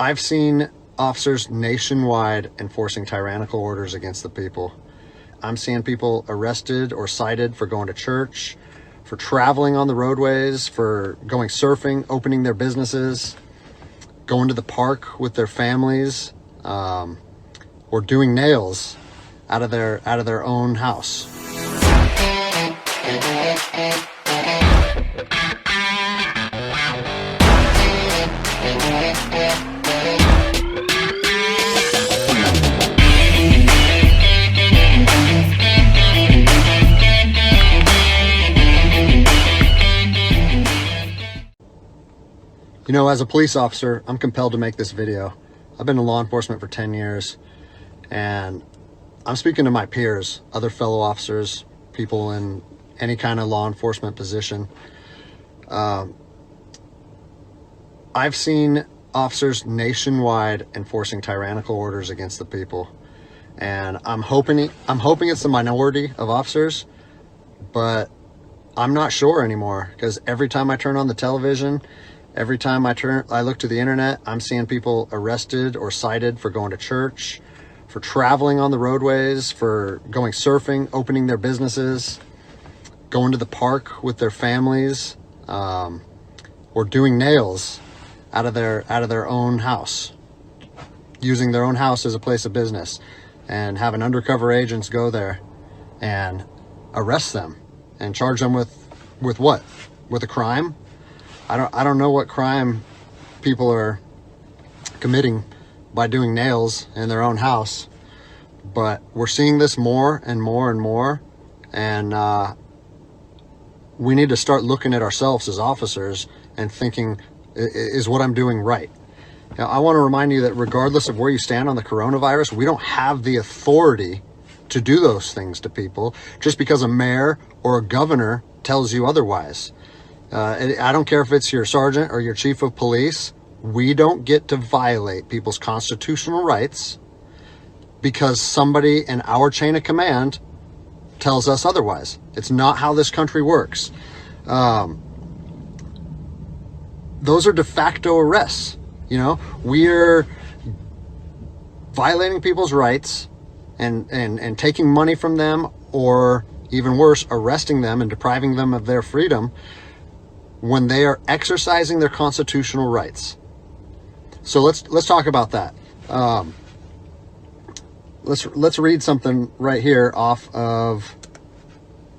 I've seen officers nationwide enforcing tyrannical orders against the people. I'm seeing people arrested or cited for going to church, for traveling on the roadways, for going surfing, opening their businesses, going to the park with their families, or doing nails out of their own house. You know, as a police officer, I'm compelled to make this video. I've been in law enforcement for 10 years, and I'm speaking to my peers, other fellow officers, people in any kind of law enforcement position. I've seen officers nationwide enforcing tyrannical orders against the people, and I'm hoping it's the minority of officers, but I'm not sure anymore, because every time I turn on the television, every time I look to the internet, I'm seeing people arrested or cited for going to church, for traveling on the roadways, for going surfing, opening their businesses, going to the park with their families, or doing nails out of their own house, using their own house as a place of business, and having undercover agents go there and arrest them and charge them with what? With a crime? I don't know what crime people are committing by doing nails in their own house, but we're seeing this more and more and more, and we need to start looking at ourselves as officers and thinking, is what I'm doing right? Now, I want to remind you that regardless of where you stand on the coronavirus, we don't have the authority to do those things to people just because a mayor or a governor tells you otherwise. I don't care if it's your sergeant or your chief of police. We don't get to violate people's constitutional rights because somebody in our chain of command tells us otherwise. It's not how this country works. Those are de facto arrests. You know, we're violating people's rights and taking money from them, or even worse, arresting them and depriving them of their freedom when they are exercising their constitutional rights. So let's talk about that. Let's read something right here off of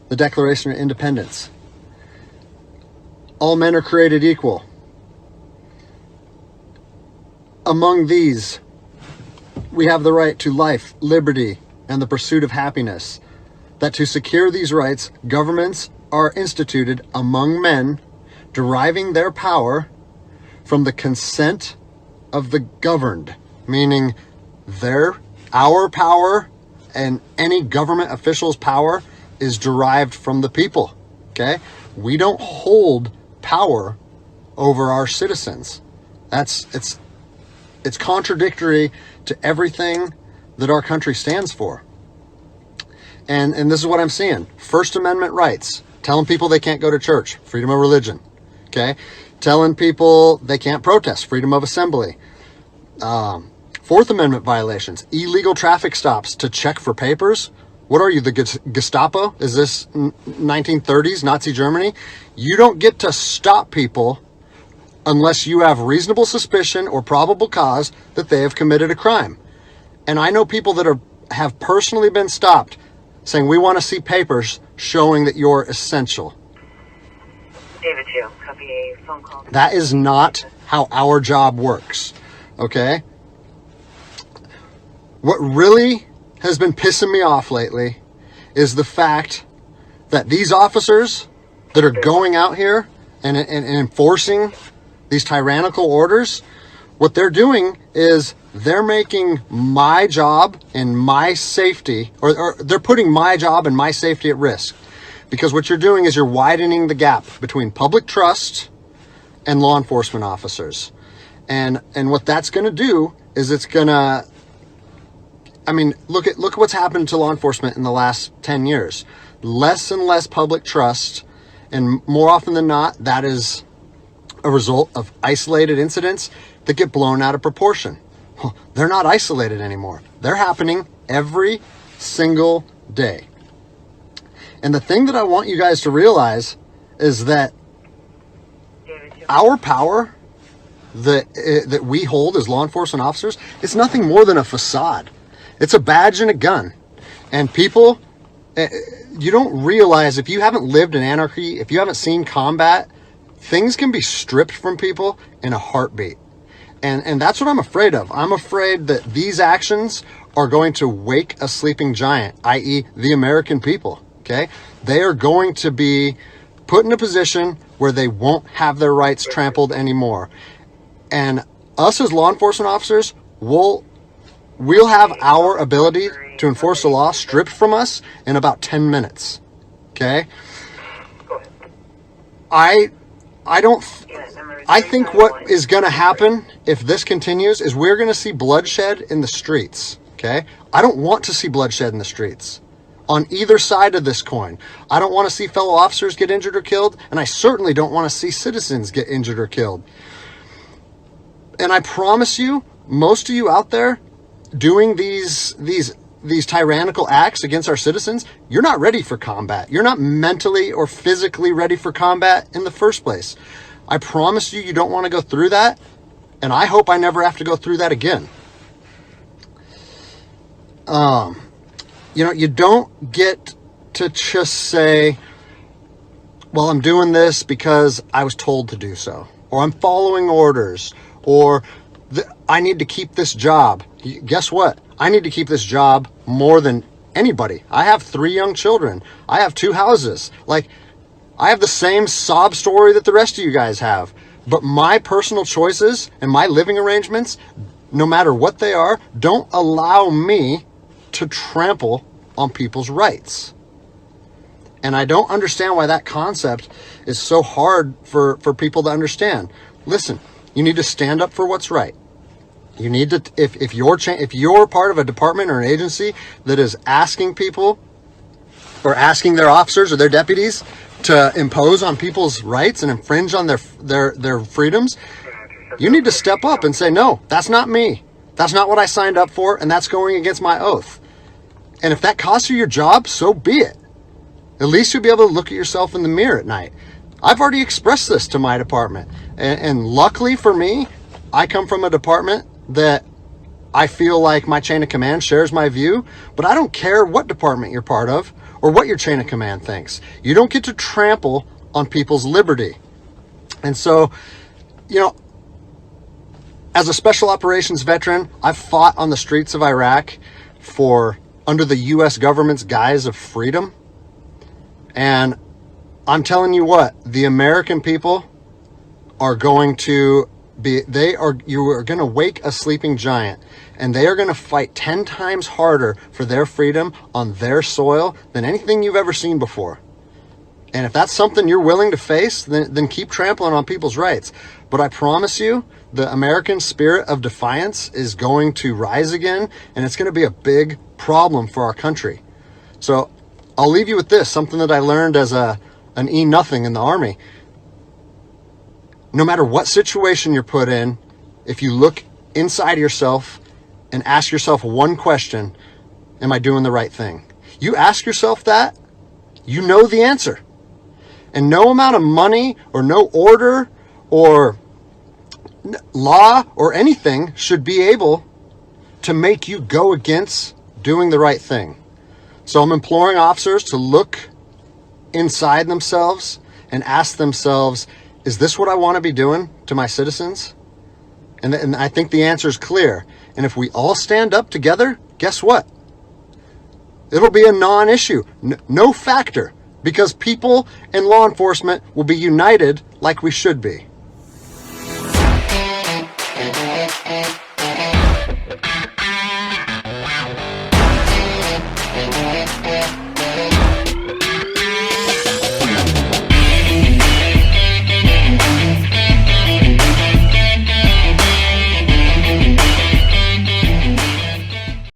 the Declaration of Independence. All men are created equal. Among these, we have the right to life, liberty, and the pursuit of happiness. That to secure these rights, governments are instituted among men, deriving their power from the consent of the governed, meaning our power and any government official's power is derived from the people. Okay? We don't hold power over our citizens. It's contradictory to everything that our country stands for. And this is what I'm seeing. First Amendment rights, telling people they can't go to church, freedom of religion. Okay? Telling people they can't protest, freedom of assembly. Fourth Amendment violations, illegal traffic stops to check for papers. What are you, the Gestapo? Is this 1930s Nazi Germany? You don't get to stop people unless you have reasonable suspicion or probable cause that they have committed a crime. And I know people that have personally been stopped saying, we want to see papers showing that you're essential. David 2, copy a phone call. That is not how our job works, okay? What really has been pissing me off lately is the fact that these officers that are going out here and enforcing these tyrannical orders, what they're doing is they're making my job and my safety, or they're putting my job and my safety at risk. Because what you're doing is you're widening the gap between public trust and law enforcement officers. And what that's going to do is it's going to, I mean, look at what's happened to law enforcement in the last 10 years. Less and less public trust, and more often than not, that is a result of isolated incidents. that get blown out of proportion. They're not isolated anymore. They're happening every single day. And the thing that I want you guys to realize is that our power that we hold as law enforcement officers is nothing more than a facade. It's a badge and a gun. And people, you don't realize, if you haven't lived in anarchy, if you haven't seen combat, things can be stripped from people in a heartbeat. And that's what I'm afraid of. I'm afraid that these actions are going to wake a sleeping giant, i.e. the American people, okay? They are going to be put in a position where they won't have their rights trampled anymore. And us as law enforcement officers, we'll have our ability to enforce the law stripped from us in about 10 minutes, okay? I think what is going to happen if this continues is we're going to see bloodshed in the streets, okay? I don't want to see bloodshed in the streets on either side of this coin. I don't want to see fellow officers get injured or killed, and I certainly don't want to see citizens get injured or killed. And I promise you, most of you out there doing these tyrannical acts against our citizens, you're not ready for combat. You're not mentally or physically ready for combat in the first place. I promise you, you don't want to go through that, and I hope I never have to go through that again. You don't get to just say, well, I'm doing this because I was told to do so, or I'm following orders, or I need to keep this job. Guess what? I need to keep this job more than anybody. I have 3 young children. I have 2 houses. Like, I have the same sob story that the rest of you guys have. But my personal choices and my living arrangements, no matter what they are, don't allow me to trample on people's rights. And I don't understand why that concept is so hard for people to understand. Listen, you need to stand up for what's right. You need to, if you're part of a department or an agency that is asking people or asking their officers or their deputies to impose on people's rights and infringe on their freedoms, you need to step up and say, no, that's not me. That's not what I signed up for, and that's going against my oath. And if that costs you your job, so be it. At least you'll be able to look at yourself in the mirror at night. I've already expressed this to my department. And luckily for me, I come from a department that I feel like my chain of command shares my view, but I don't care what department you're part of or what your chain of command thinks. You don't get to trample on people's liberty. And so, as a special operations veteran, I've fought on the streets of Iraq under the U.S. government's guise of freedom. And I'm telling you what, the American people are going to you are going to wake a sleeping giant, and they are going to fight 10 times harder for their freedom on their soil than anything you've ever seen before. And if that's something you're willing to face, then keep trampling on people's rights. But I promise you, the American spirit of defiance is going to rise again, and it's going to be a big problem for our country. So I'll leave you with this, something that I learned as an E-nothing in the Army. No matter what situation you're put in, if you look inside yourself and ask yourself one question, am I doing the right thing? You ask yourself that, you know the answer. And no amount of money or no order or law or anything should be able to make you go against doing the right thing. So I'm imploring officers to look inside themselves and ask themselves, is this what I want to be doing to my citizens? And I think the answer is clear. And if we all stand up together, guess what? It'll be a non-issue, no factor, because people and law enforcement will be united like we should be.